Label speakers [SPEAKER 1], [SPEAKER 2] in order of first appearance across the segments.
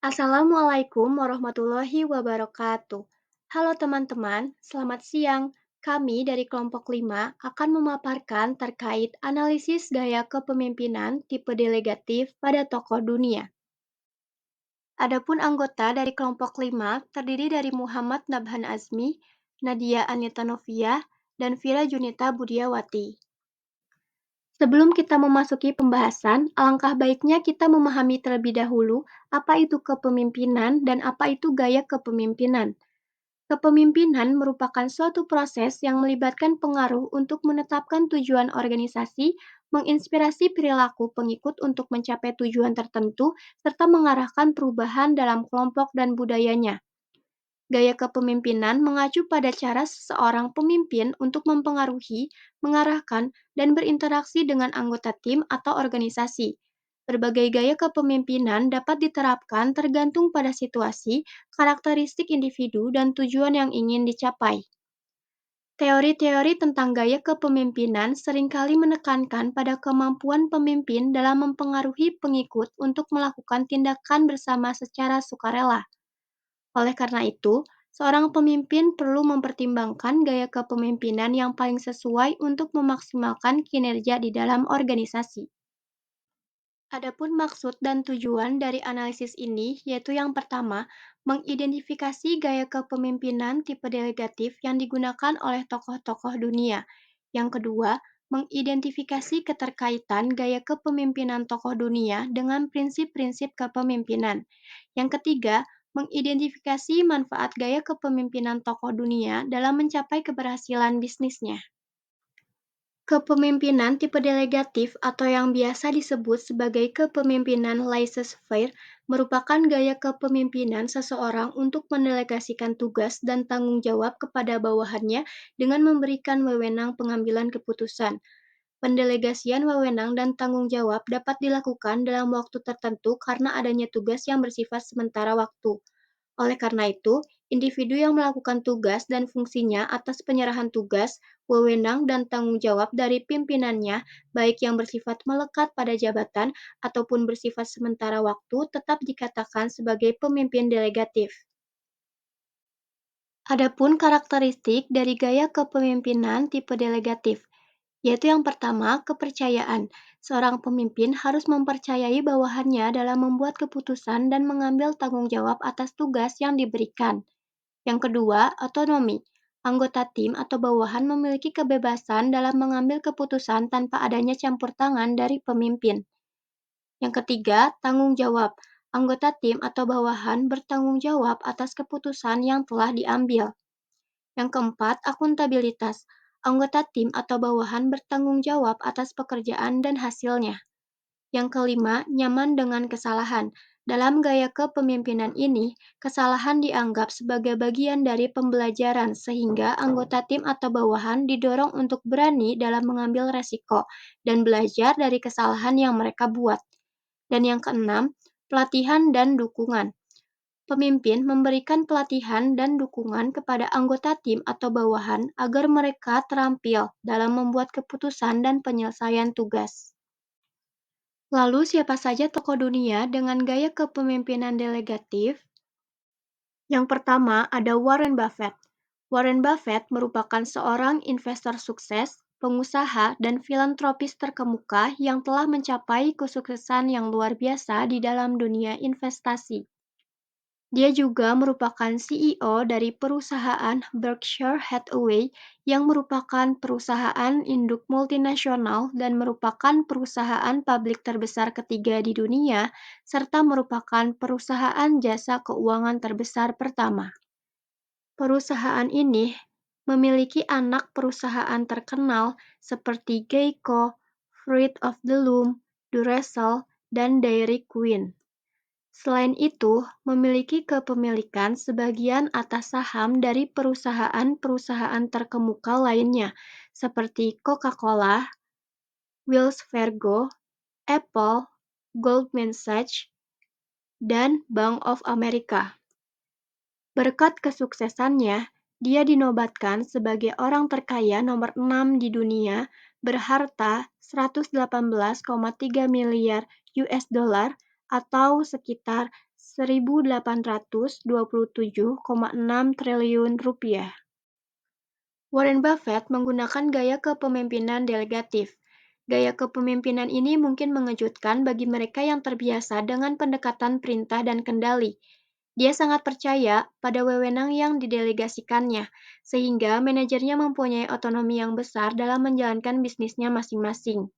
[SPEAKER 1] Assalamualaikum warahmatullahi wabarakatuh. Halo teman-teman, selamat siang. Kami dari kelompok 5 akan memaparkan terkait analisis gaya kepemimpinan tipe delegatif pada tokoh dunia. Adapun anggota dari kelompok 5 terdiri dari Muhammad Nabhan Azmi, Nadia Anita Novia, dan Vira Junita Budiawati. Sebelum kita memasuki pembahasan, alangkah baiknya kita memahami terlebih dahulu apa itu kepemimpinan dan apa itu gaya kepemimpinan. Kepemimpinan merupakan suatu proses yang melibatkan pengaruh untuk menetapkan tujuan organisasi, menginspirasi perilaku pengikut untuk mencapai tujuan tertentu, serta mengarahkan perubahan dalam kelompok dan budayanya. Gaya kepemimpinan mengacu pada cara seseorang pemimpin untuk mempengaruhi, mengarahkan, dan berinteraksi dengan anggota tim atau organisasi. Berbagai gaya kepemimpinan dapat diterapkan tergantung pada situasi, karakteristik individu, dan tujuan yang ingin dicapai. Teori-teori tentang gaya kepemimpinan seringkali menekankan pada kemampuan pemimpin dalam mempengaruhi pengikut untuk melakukan tindakan bersama secara sukarela. Oleh karena itu, seorang pemimpin perlu mempertimbangkan gaya kepemimpinan yang paling sesuai untuk memaksimalkan kinerja di dalam organisasi. Adapun maksud dan tujuan dari analisis ini yaitu yang pertama, mengidentifikasi gaya kepemimpinan tipe delegatif yang digunakan oleh tokoh-tokoh dunia. Yang kedua, mengidentifikasi keterkaitan gaya kepemimpinan tokoh dunia dengan prinsip-prinsip kepemimpinan. Yang ketiga, mengidentifikasi manfaat gaya kepemimpinan tokoh dunia dalam mencapai keberhasilan bisnisnya. Kepemimpinan tipe delegatif atau yang biasa disebut sebagai kepemimpinan laissez-faire merupakan gaya kepemimpinan seseorang untuk mendelegasikan tugas dan tanggung jawab kepada bawahannya dengan memberikan wewenang pengambilan keputusan. Pendelegasian wewenang dan tanggung jawab dapat dilakukan dalam waktu tertentu karena adanya tugas yang bersifat sementara waktu. Oleh karena itu, individu yang melakukan tugas dan fungsinya atas penyerahan tugas, wewenang, dan tanggung jawab dari pimpinannya, baik yang bersifat melekat pada jabatan ataupun bersifat sementara waktu, tetap dikatakan sebagai pemimpin delegatif. Adapun karakteristik dari gaya kepemimpinan tipe delegatif, yaitu yang pertama, kepercayaan. Seorang pemimpin harus mempercayai bawahannya dalam membuat keputusan dan mengambil tanggung jawab atas tugas yang diberikan. Yang kedua, otonomi. Anggota tim atau bawahan memiliki kebebasan dalam mengambil keputusan tanpa adanya campur tangan dari pemimpin. Yang ketiga, tanggung jawab. Anggota tim atau bawahan bertanggung jawab atas keputusan yang telah diambil. Yang keempat, akuntabilitas. Anggota tim atau bawahan bertanggung jawab atas pekerjaan dan hasilnya. Yang kelima, nyaman dengan kesalahan. Dalam gaya kepemimpinan ini, kesalahan dianggap sebagai bagian dari pembelajaran sehingga anggota tim atau bawahan didorong untuk berani dalam mengambil resiko dan belajar dari kesalahan yang mereka buat. Dan yang keenam, pelatihan dan dukungan. Pemimpin memberikan pelatihan dan dukungan kepada anggota tim atau bawahan agar mereka terampil dalam membuat keputusan dan penyelesaian tugas. Lalu siapa saja tokoh dunia dengan gaya kepemimpinan delegatif? Yang pertama ada Warren Buffett. Warren Buffett merupakan seorang investor sukses, pengusaha, dan filantropis terkemuka yang telah mencapai kesuksesan yang luar biasa di dalam dunia investasi. Dia juga merupakan CEO dari perusahaan Berkshire Hathaway yang merupakan perusahaan induk multinasional dan merupakan perusahaan publik terbesar ketiga di dunia, serta merupakan perusahaan jasa keuangan terbesar pertama. Perusahaan ini memiliki anak perusahaan terkenal seperti Geico, Fruit of the Loom, Duracell, dan Dairy Queen. Selain itu, memiliki kepemilikan sebagian atas saham dari perusahaan-perusahaan terkemuka lainnya, seperti Coca-Cola, Wells Fargo, Apple, Goldman Sachs, dan Bank of America. Berkat kesuksesannya, dia dinobatkan sebagai orang terkaya nomor 6 di dunia, berharta 118,3 miliar US dollar atau sekitar Rp1.827,6 triliun. Warren Buffett menggunakan gaya kepemimpinan delegatif. Gaya kepemimpinan ini mungkin mengejutkan bagi mereka yang terbiasa dengan pendekatan perintah dan kendali. Dia sangat percaya pada wewenang yang didelegasikannya, sehingga manajernya mempunyai otonomi yang besar dalam menjalankan bisnisnya masing-masing.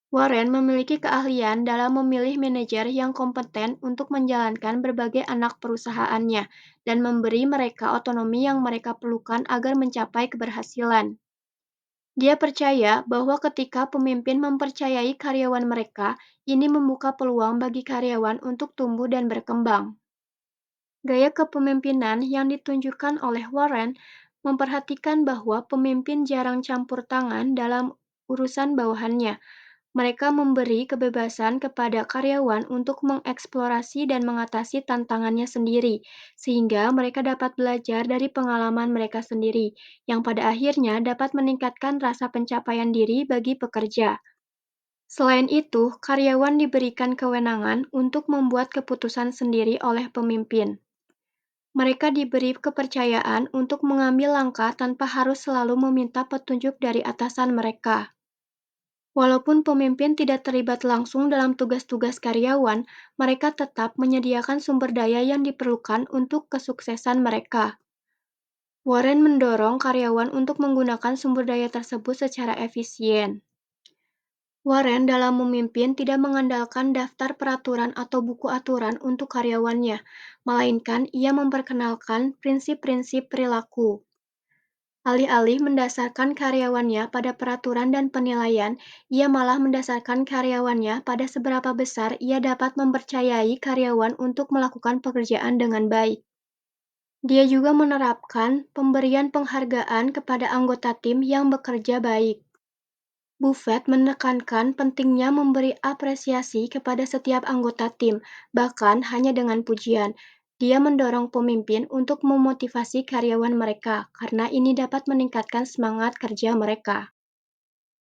[SPEAKER 1] Warren memiliki keahlian dalam memilih manajer yang kompeten untuk menjalankan berbagai anak perusahaannya dan memberi mereka otonomi yang mereka perlukan agar mencapai keberhasilan. Dia percaya bahwa ketika pemimpin mempercayai karyawan mereka, ini membuka peluang bagi karyawan untuk tumbuh dan berkembang. Gaya kepemimpinan yang ditunjukkan oleh Warren memperhatikan bahwa pemimpin jarang campur tangan dalam urusan bawahannya. Mereka memberi kebebasan kepada karyawan untuk mengeksplorasi dan mengatasi tantangannya sendiri, sehingga mereka dapat belajar dari pengalaman mereka sendiri, yang pada akhirnya dapat meningkatkan rasa pencapaian diri bagi pekerja. Selain itu, karyawan diberikan kewenangan untuk membuat keputusan sendiri oleh pemimpin. Mereka diberi kepercayaan untuk mengambil langkah tanpa harus selalu meminta petunjuk dari atasan mereka. Walaupun pemimpin tidak terlibat langsung dalam tugas-tugas karyawan, mereka tetap menyediakan sumber daya yang diperlukan untuk kesuksesan mereka. Warren mendorong karyawan untuk menggunakan sumber daya tersebut secara efisien. Warren dalam memimpin tidak mengandalkan daftar peraturan atau buku aturan untuk karyawannya, melainkan ia memperkenalkan prinsip-prinsip perilaku. Alih-alih mendasarkan karyawannya pada peraturan dan penilaian, ia malah mendasarkan karyawannya pada seberapa besar ia dapat mempercayai karyawan untuk melakukan pekerjaan dengan baik. Dia juga menerapkan pemberian penghargaan kepada anggota tim yang bekerja baik. Buffett menekankan pentingnya memberi apresiasi kepada setiap anggota tim, bahkan hanya dengan pujian. Dia mendorong pemimpin untuk memotivasi karyawan mereka, karena ini dapat meningkatkan semangat kerja mereka.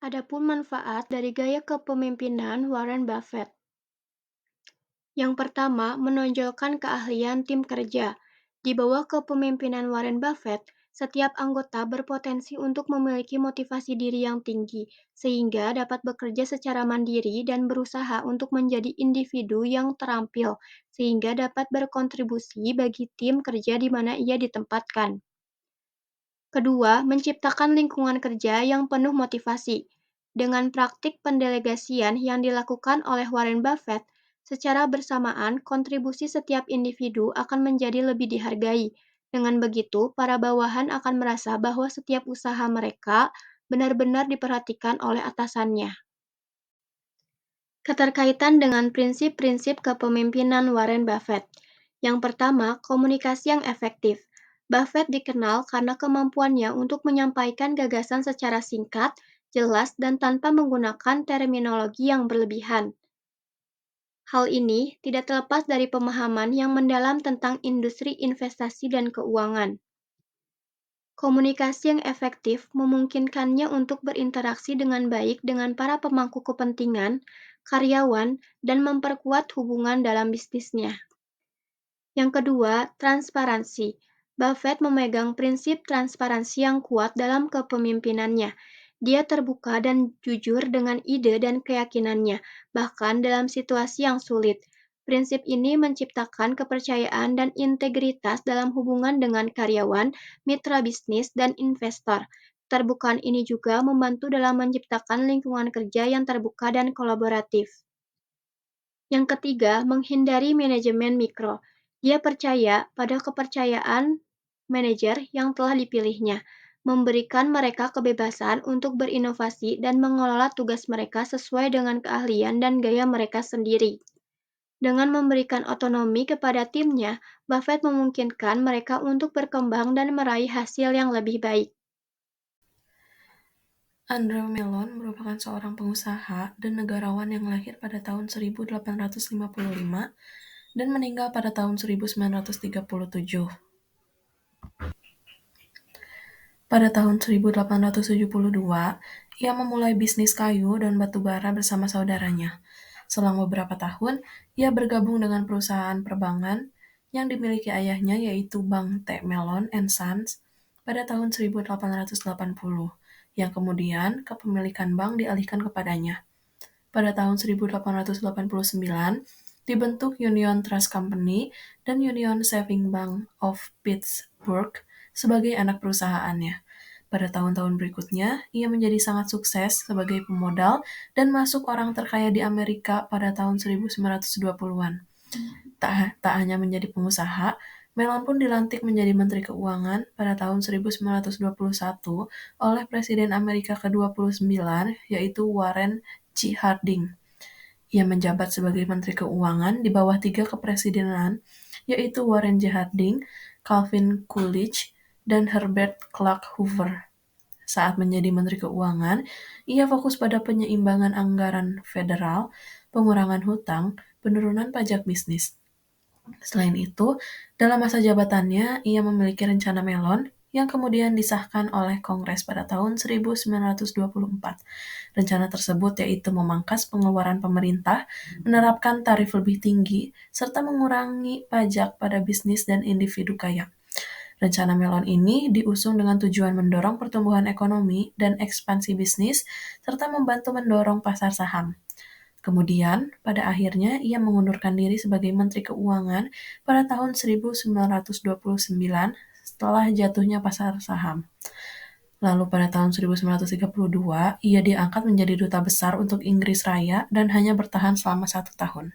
[SPEAKER 1] Adapun manfaat dari gaya kepemimpinan Warren Buffett. Yang pertama, menonjolkan keahlian tim kerja. Di bawah kepemimpinan Warren Buffett, setiap anggota berpotensi untuk memiliki motivasi diri yang tinggi, sehingga dapat bekerja secara mandiri dan berusaha untuk menjadi individu yang terampil, sehingga dapat berkontribusi bagi tim kerja di mana ia ditempatkan. Kedua, menciptakan lingkungan kerja yang penuh motivasi. Dengan praktik pendelegasian yang dilakukan oleh Warren Buffett, secara bersamaan kontribusi setiap individu akan menjadi lebih dihargai. Dengan begitu, para bawahan akan merasa bahwa setiap usaha mereka benar-benar diperhatikan oleh atasannya. Keterkaitan dengan prinsip-prinsip kepemimpinan Warren Buffett. Yang pertama, komunikasi yang efektif. Buffett dikenal karena kemampuannya untuk menyampaikan gagasan secara singkat, jelas, dan tanpa menggunakan terminologi yang berlebihan. Hal ini tidak terlepas dari pemahaman yang mendalam tentang industri investasi dan keuangan. Komunikasi yang efektif memungkinkannya untuk berinteraksi dengan baik dengan para pemangku kepentingan, karyawan, dan memperkuat hubungan dalam bisnisnya. Yang kedua, transparansi. Buffett memegang prinsip transparansi yang kuat dalam kepemimpinannya. Dia terbuka dan jujur dengan ide dan keyakinannya, bahkan dalam situasi yang sulit. Prinsip ini menciptakan kepercayaan dan integritas dalam hubungan dengan karyawan, mitra bisnis, dan investor. Keterbukaan ini juga membantu dalam menciptakan lingkungan kerja yang terbuka dan kolaboratif. Yang ketiga, menghindari manajemen mikro. Dia percaya pada kepercayaan manajer yang telah dipilihnya, memberikan mereka kebebasan untuk berinovasi dan mengelola tugas mereka sesuai dengan keahlian dan gaya mereka sendiri. Dengan memberikan otonomi kepada timnya, Buffett memungkinkan mereka untuk berkembang dan meraih hasil yang lebih baik.
[SPEAKER 2] Andrew Mellon merupakan seorang pengusaha dan negarawan yang lahir pada tahun 1855 dan meninggal pada tahun 1937. Pada tahun 1872, ia memulai bisnis kayu dan batu bara bersama saudaranya. Selang beberapa tahun, ia bergabung dengan perusahaan perbankan yang dimiliki ayahnya yaitu Bank T. Mellon and Sons pada tahun 1880, yang kemudian kepemilikan bank dialihkan kepadanya. Pada tahun 1889, dibentuk Union Trust Company dan Union Saving Bank of Pittsburgh sebagai anak perusahaannya. Pada tahun-tahun berikutnya, ia menjadi sangat sukses sebagai pemodal dan masuk orang terkaya di Amerika pada tahun 1920-an. Tak hanya menjadi pengusaha, Mellon pun dilantik menjadi Menteri Keuangan pada tahun 1921 oleh Presiden Amerika ke-29, yaitu Warren G. Harding. Ia menjabat sebagai Menteri Keuangan di bawah 3 kepresidenan, yaitu Warren G. Harding, Calvin Coolidge, dan Herbert Clark Hoover. Saat menjadi Menteri Keuangan, ia fokus pada penyeimbangan anggaran federal, pengurangan hutang, penurunan pajak bisnis. Selain itu, dalam masa jabatannya, ia memiliki rencana Mellon yang kemudian disahkan oleh Kongres pada tahun 1924. Rencana tersebut yaitu memangkas pengeluaran pemerintah, menerapkan tarif lebih tinggi, serta mengurangi pajak pada bisnis dan individu kaya. Rencana Mellon ini diusung dengan tujuan mendorong pertumbuhan ekonomi dan ekspansi bisnis, serta membantu mendorong pasar saham. Kemudian, pada akhirnya ia mengundurkan diri sebagai Menteri Keuangan pada tahun 1929 setelah jatuhnya pasar saham. Lalu pada tahun 1932, ia diangkat menjadi duta besar untuk Inggris Raya dan hanya bertahan selama 1 tahun.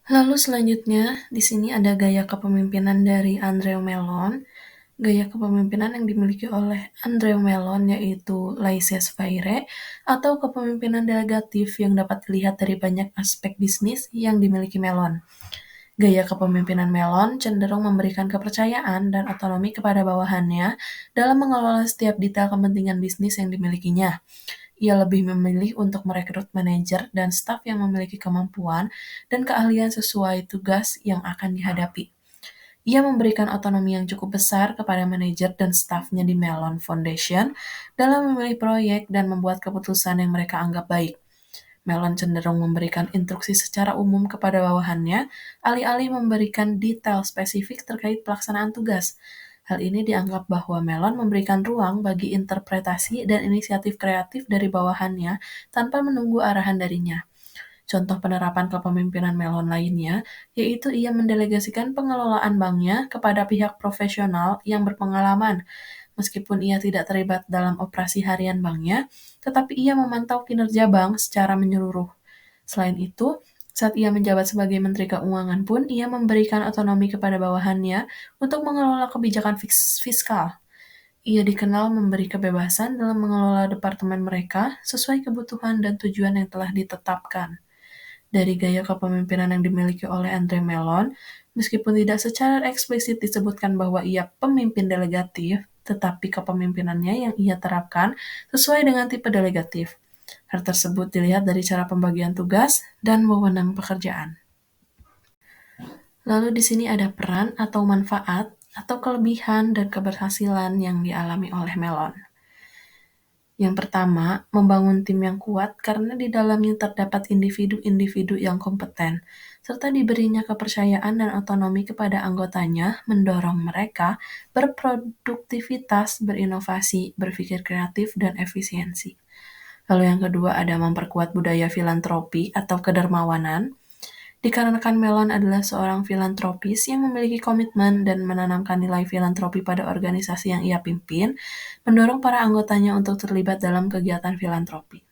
[SPEAKER 2] Lalu selanjutnya, di sini ada gaya kepemimpinan dari Andrew Mellon. Gaya kepemimpinan yang dimiliki oleh Andrew Mellon yaitu laissez-faire atau kepemimpinan delegatif yang dapat dilihat dari banyak aspek bisnis yang dimiliki Mellon. Gaya kepemimpinan Mellon cenderung memberikan kepercayaan dan otonomi kepada bawahannya dalam mengelola setiap detail kepentingan bisnis yang dimilikinya. Ia lebih memilih untuk merekrut manajer dan staf yang memiliki kemampuan dan keahlian sesuai tugas yang akan dihadapi. Ia memberikan otonomi yang cukup besar kepada manajer dan stafnya di Mellon Foundation dalam memilih proyek dan membuat keputusan yang mereka anggap baik. Mellon cenderung memberikan instruksi secara umum kepada bawahannya, alih-alih memberikan detail spesifik terkait pelaksanaan tugas. Hal ini dianggap bahwa Mellon memberikan ruang bagi interpretasi dan inisiatif kreatif dari bawahannya tanpa menunggu arahan darinya. Contoh penerapan kepemimpinan Mellon lainnya, yaitu ia mendelegasikan pengelolaan banknya kepada pihak profesional yang berpengalaman. Meskipun ia tidak terlibat dalam operasi harian banknya, tetapi ia memantau kinerja bank secara menyeluruh. Selain itu, saat ia menjabat sebagai Menteri Keuangan pun, ia memberikan otonomi kepada bawahannya untuk mengelola kebijakan fiskal. Ia dikenal memberi kebebasan dalam mengelola departemen mereka sesuai kebutuhan dan tujuan yang telah ditetapkan. Dari gaya kepemimpinan yang dimiliki oleh Andre Mellon, meskipun tidak secara eksplisit disebutkan bahwa ia pemimpin delegatif, tetapi kepemimpinannya yang ia terapkan sesuai dengan tipe delegatif. Hal tersebut dilihat dari cara pembagian tugas dan wewenang pekerjaan. Lalu di sini ada peran atau manfaat atau kelebihan dan keberhasilan yang dialami oleh Mellon. Yang pertama, membangun tim yang kuat karena di dalamnya terdapat individu-individu yang kompeten, serta diberinya kepercayaan dan otonomi kepada anggotanya mendorong mereka berproduktivitas, berinovasi, berpikir kreatif, dan efisiensi. Lalu yang kedua ada memperkuat budaya filantropi atau kedermawanan, dikarenakan Mellon adalah seorang filantropis yang memiliki komitmen dan menanamkan nilai filantropi pada organisasi yang ia pimpin, mendorong para anggotanya untuk terlibat dalam kegiatan filantropi.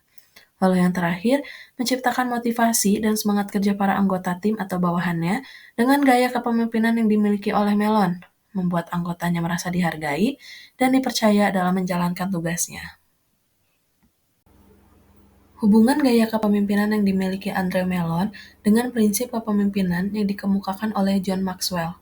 [SPEAKER 2] Lalu yang terakhir, menciptakan motivasi dan semangat kerja para anggota tim atau bawahannya dengan gaya kepemimpinan yang dimiliki oleh Mellon, membuat anggotanya merasa dihargai dan dipercaya dalam menjalankan tugasnya. Hubungan gaya kepemimpinan yang dimiliki Andre Mellon dengan prinsip kepemimpinan yang dikemukakan oleh John Maxwell.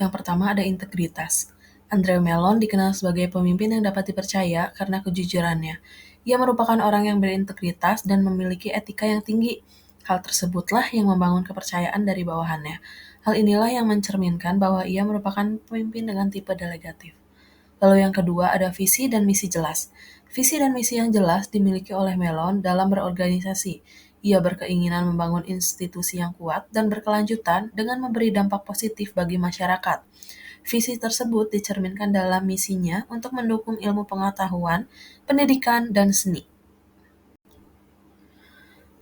[SPEAKER 2] Yang pertama ada integritas. Andre Mellon dikenal sebagai pemimpin yang dapat dipercaya karena kejujurannya. Ia merupakan orang yang berintegritas dan memiliki etika yang tinggi. Hal tersebutlah yang membangun kepercayaan dari bawahannya. Hal inilah yang mencerminkan bahwa ia merupakan pemimpin dengan tipe delegatif. Lalu yang kedua ada visi dan misi jelas. Visi dan misi yang jelas dimiliki oleh Mellon dalam berorganisasi. Ia berkeinginan membangun institusi yang kuat dan berkelanjutan dengan memberi dampak positif bagi masyarakat. Visi tersebut dicerminkan dalam misinya untuk mendukung ilmu pengetahuan, pendidikan, dan seni.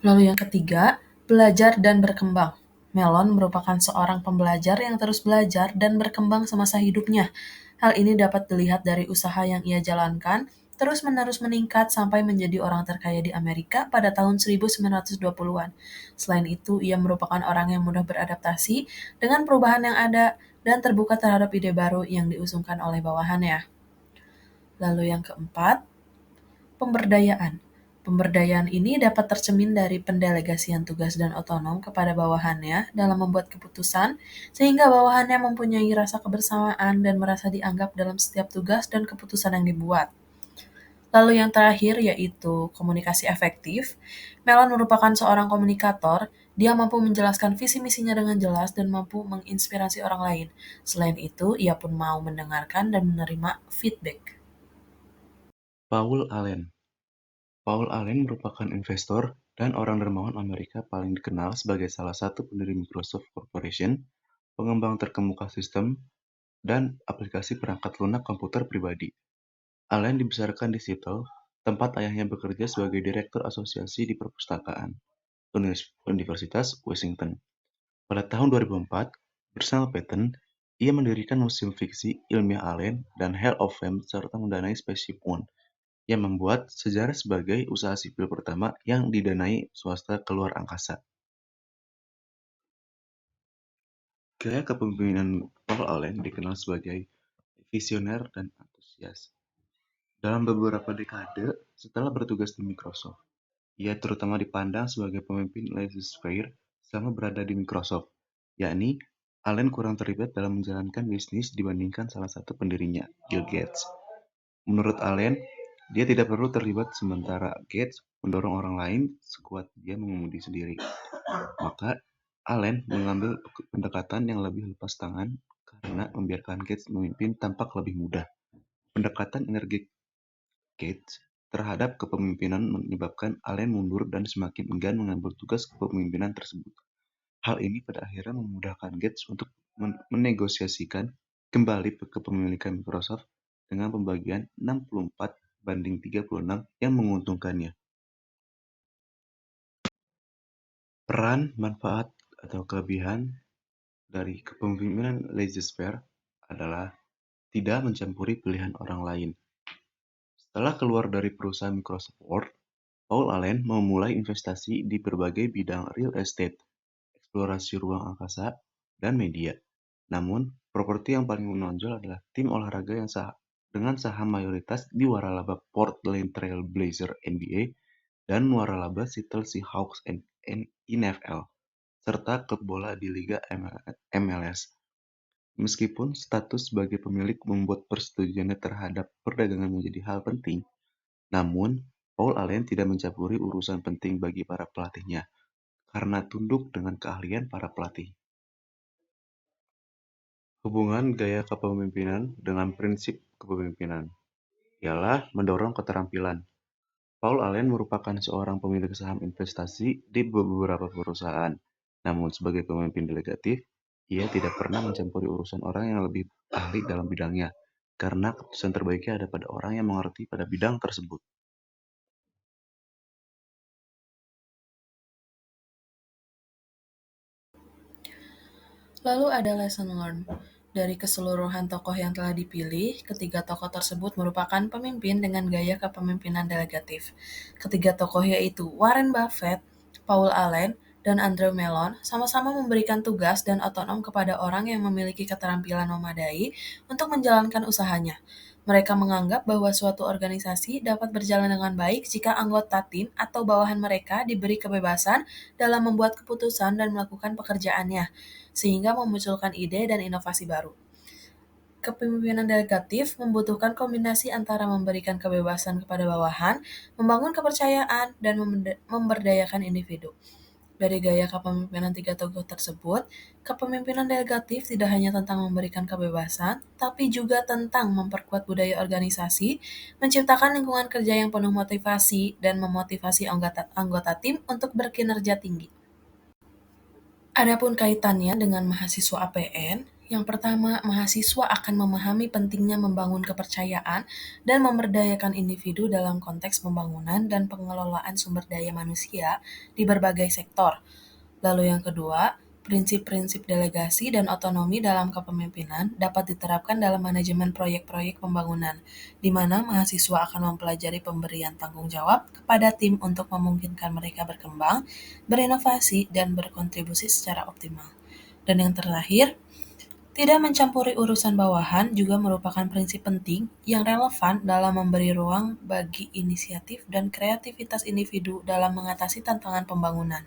[SPEAKER 2] Lalu yang ketiga, belajar dan berkembang. Melon merupakan seorang pembelajar yang terus belajar dan berkembang semasa hidupnya. Hal ini dapat dilihat dari usaha yang ia jalankan, terus-menerus meningkat sampai menjadi orang terkaya di Amerika pada tahun 1920-an. Selain itu, ia merupakan orang yang mudah beradaptasi dengan perubahan yang ada dan terbuka terhadap ide baru yang diusungkan oleh bawahannya. Lalu yang keempat, pemberdayaan. Pemberdayaan ini dapat tercermin dari pendelegasian tugas dan otonom kepada bawahannya dalam membuat keputusan, sehingga bawahannya mempunyai rasa kebersamaan dan merasa dianggap dalam setiap tugas dan keputusan yang dibuat. Lalu yang terakhir yaitu komunikasi efektif. Melon merupakan seorang komunikator, dia mampu menjelaskan visi misinya dengan jelas dan mampu menginspirasi orang lain. Selain itu, ia pun mau mendengarkan dan menerima feedback.
[SPEAKER 3] Paul Allen. Paul Allen merupakan investor dan orang dermawan Amerika paling dikenal sebagai salah satu pendiri Microsoft Corporation, pengembang terkemuka sistem, dan aplikasi perangkat lunak komputer pribadi. Allen dibesarkan di Seattle, tempat ayahnya bekerja sebagai direktur asosiasi di perpustakaan Universitas Washington. Pada tahun 2004, bersama Patton, ia mendirikan Museum Fiksi Ilmiah Allen dan Hall of Fame serta mendanai Spaceship One, yang membuat sejarah sebagai usaha sipil pertama yang didanai swasta keluar angkasa. Gaya kepemimpinan Paul Allen dikenal sebagai visioner dan antusias. Dalam beberapa dekade setelah bertugas di Microsoft, ia terutama dipandang sebagai pemimpin laissez-faire selama berada di Microsoft, yakni Allen kurang terlibat dalam menjalankan bisnis dibandingkan salah satu pendirinya, Bill Gates. Menurut Allen, dia tidak perlu terlibat sementara Gates mendorong orang lain sekuat dia mengemudi sendiri. Maka, Allen mengambil pendekatan yang lebih lepas tangan karena membiarkan Gates memimpin tampak lebih mudah. Pendekatan energi Gates terhadap kepemimpinan menyebabkan Allen mundur dan semakin enggan mengambil tugas kepemimpinan tersebut. Hal ini pada akhirnya memudahkan Gates untuk menegosiasikan kembali kepemilikan Microsoft dengan pembagian 64-36 yang menguntungkannya. Peran, manfaat, atau kelebihan dari kepemimpinan laissez-faire adalah tidak mencampuri pilihan orang lain. Setelah keluar dari perusahaan Microsoft Word, Paul Allen memulai investasi di berbagai bidang real estate, eksplorasi ruang angkasa, dan media. Namun, properti yang paling menonjol adalah tim olahraga yang dengan saham mayoritas di waralaba Portland Trail Blazer NBA dan waralaba Seattle Seahawks NFL, serta klub bola di Liga MLS. Meskipun status sebagai pemilik membuat persetujuannya terhadap perdagangan menjadi hal penting, namun Paul Allen tidak mencampuri urusan penting bagi para pelatihnya, karena tunduk dengan keahlian para pelatih. Hubungan gaya kepemimpinan dengan prinsip kepemimpinan ialah mendorong keterampilan. Paul Allen merupakan seorang pemilik saham investasi di beberapa perusahaan, namun sebagai pemimpin delegatif, ia tidak pernah mencampuri urusan orang yang lebih ahli dalam bidangnya, karena keputusan terbaiknya ada pada orang yang mengerti pada bidang tersebut.
[SPEAKER 2] Lalu ada lesson learned. Dari keseluruhan tokoh yang telah dipilih, ketiga tokoh tersebut merupakan pemimpin dengan gaya kepemimpinan delegatif. Ketiga tokoh yaitu Warren Buffett, Paul Allen, dan Andrew Mellon sama-sama memberikan tugas dan otonom kepada orang yang memiliki keterampilan memadai untuk menjalankan usahanya. Mereka menganggap bahwa suatu organisasi dapat berjalan dengan baik jika anggota tim atau bawahan mereka diberi kebebasan dalam membuat keputusan dan melakukan pekerjaannya, sehingga memunculkan ide dan inovasi baru. Kepemimpinan delegatif membutuhkan kombinasi antara memberikan kebebasan kepada bawahan, membangun kepercayaan, dan memberdayakan individu. Dari gaya kepemimpinan tiga tokoh tersebut, kepemimpinan delegatif tidak hanya tentang memberikan kebebasan, tapi juga tentang memperkuat budaya organisasi, menciptakan lingkungan kerja yang penuh motivasi, dan memotivasi anggota tim untuk berkinerja tinggi. Adapun kaitannya dengan mahasiswa APN, yang pertama, mahasiswa akan memahami pentingnya membangun kepercayaan dan memberdayakan individu dalam konteks pembangunan dan pengelolaan sumber daya manusia di berbagai sektor. Lalu yang kedua, prinsip-prinsip delegasi dan otonomi dalam kepemimpinan dapat diterapkan dalam manajemen proyek-proyek pembangunan, di mana mahasiswa akan mempelajari pemberian tanggung jawab kepada tim untuk memungkinkan mereka berkembang, berinovasi, dan berkontribusi secara optimal. Dan yang terakhir, tidak mencampuri urusan bawahan juga merupakan prinsip penting yang relevan dalam memberi ruang bagi inisiatif dan kreativitas individu dalam mengatasi tantangan pembangunan.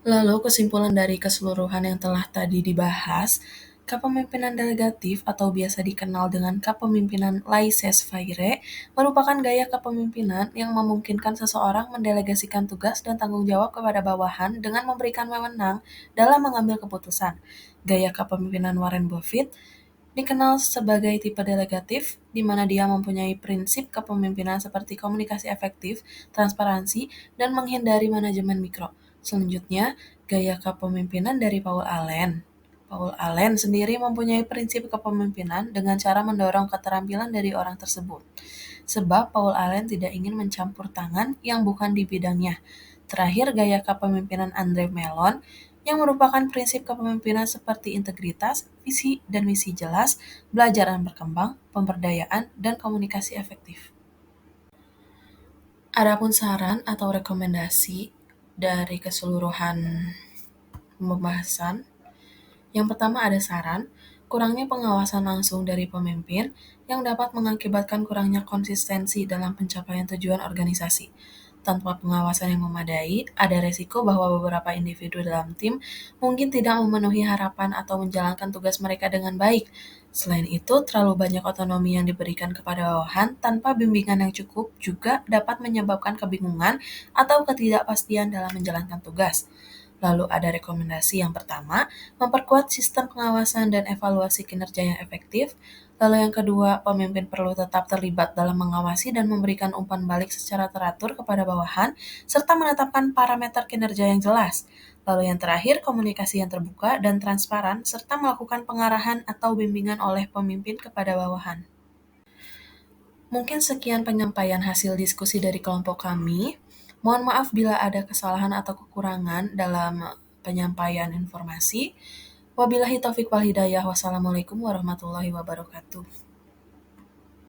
[SPEAKER 2] Lalu kesimpulan dari keseluruhan yang telah tadi dibahas, kepemimpinan delegatif atau biasa dikenal dengan kepemimpinan laissez-faire merupakan gaya kepemimpinan yang memungkinkan seseorang mendelegasikan tugas dan tanggung jawab kepada bawahan dengan memberikan wewenang dalam mengambil keputusan. Gaya kepemimpinan Warren Buffett dikenal sebagai tipe delegatif, di mana dia mempunyai prinsip kepemimpinan seperti komunikasi efektif, transparansi, dan menghindari manajemen mikro. Selanjutnya, gaya kepemimpinan dari Paul Allen. Paul Allen sendiri mempunyai prinsip kepemimpinan dengan cara mendorong keterampilan dari orang tersebut. Sebab Paul Allen tidak ingin mencampur tangan yang bukan di bidangnya. Terakhir, gaya kepemimpinan Andre Mellon yang merupakan prinsip kepemimpinan seperti integritas, visi dan misi jelas, belajar dan berkembang, pemberdayaan, dan komunikasi efektif. Adapun saran atau rekomendasi dari keseluruhan pembahasan, yang pertama ada saran, kurangnya pengawasan langsung dari pemimpin yang dapat mengakibatkan kurangnya konsistensi dalam pencapaian tujuan organisasi. Tanpa pengawasan yang memadai, ada resiko bahwa beberapa individu dalam tim mungkin tidak memenuhi harapan atau menjalankan tugas mereka dengan baik. Selain itu, terlalu banyak otonomi yang diberikan kepada bawahan tanpa bimbingan yang cukup juga dapat menyebabkan kebingungan atau ketidakpastian dalam menjalankan tugas. Lalu ada rekomendasi yang pertama, memperkuat sistem pengawasan dan evaluasi kinerja yang efektif. Lalu yang kedua, pemimpin perlu tetap terlibat dalam mengawasi dan memberikan umpan balik secara teratur kepada bawahan, serta menetapkan parameter kinerja yang jelas. Lalu yang terakhir, komunikasi yang terbuka dan transparan, serta melakukan pengarahan atau bimbingan oleh pemimpin kepada bawahan. Mungkin sekian penyampaian hasil diskusi dari kelompok kami. Mohon maaf bila ada kesalahan atau kekurangan dalam penyampaian informasi. Wabillahi taufik wal hidayah. Wassalamualaikum warahmatullahi wabarakatuh.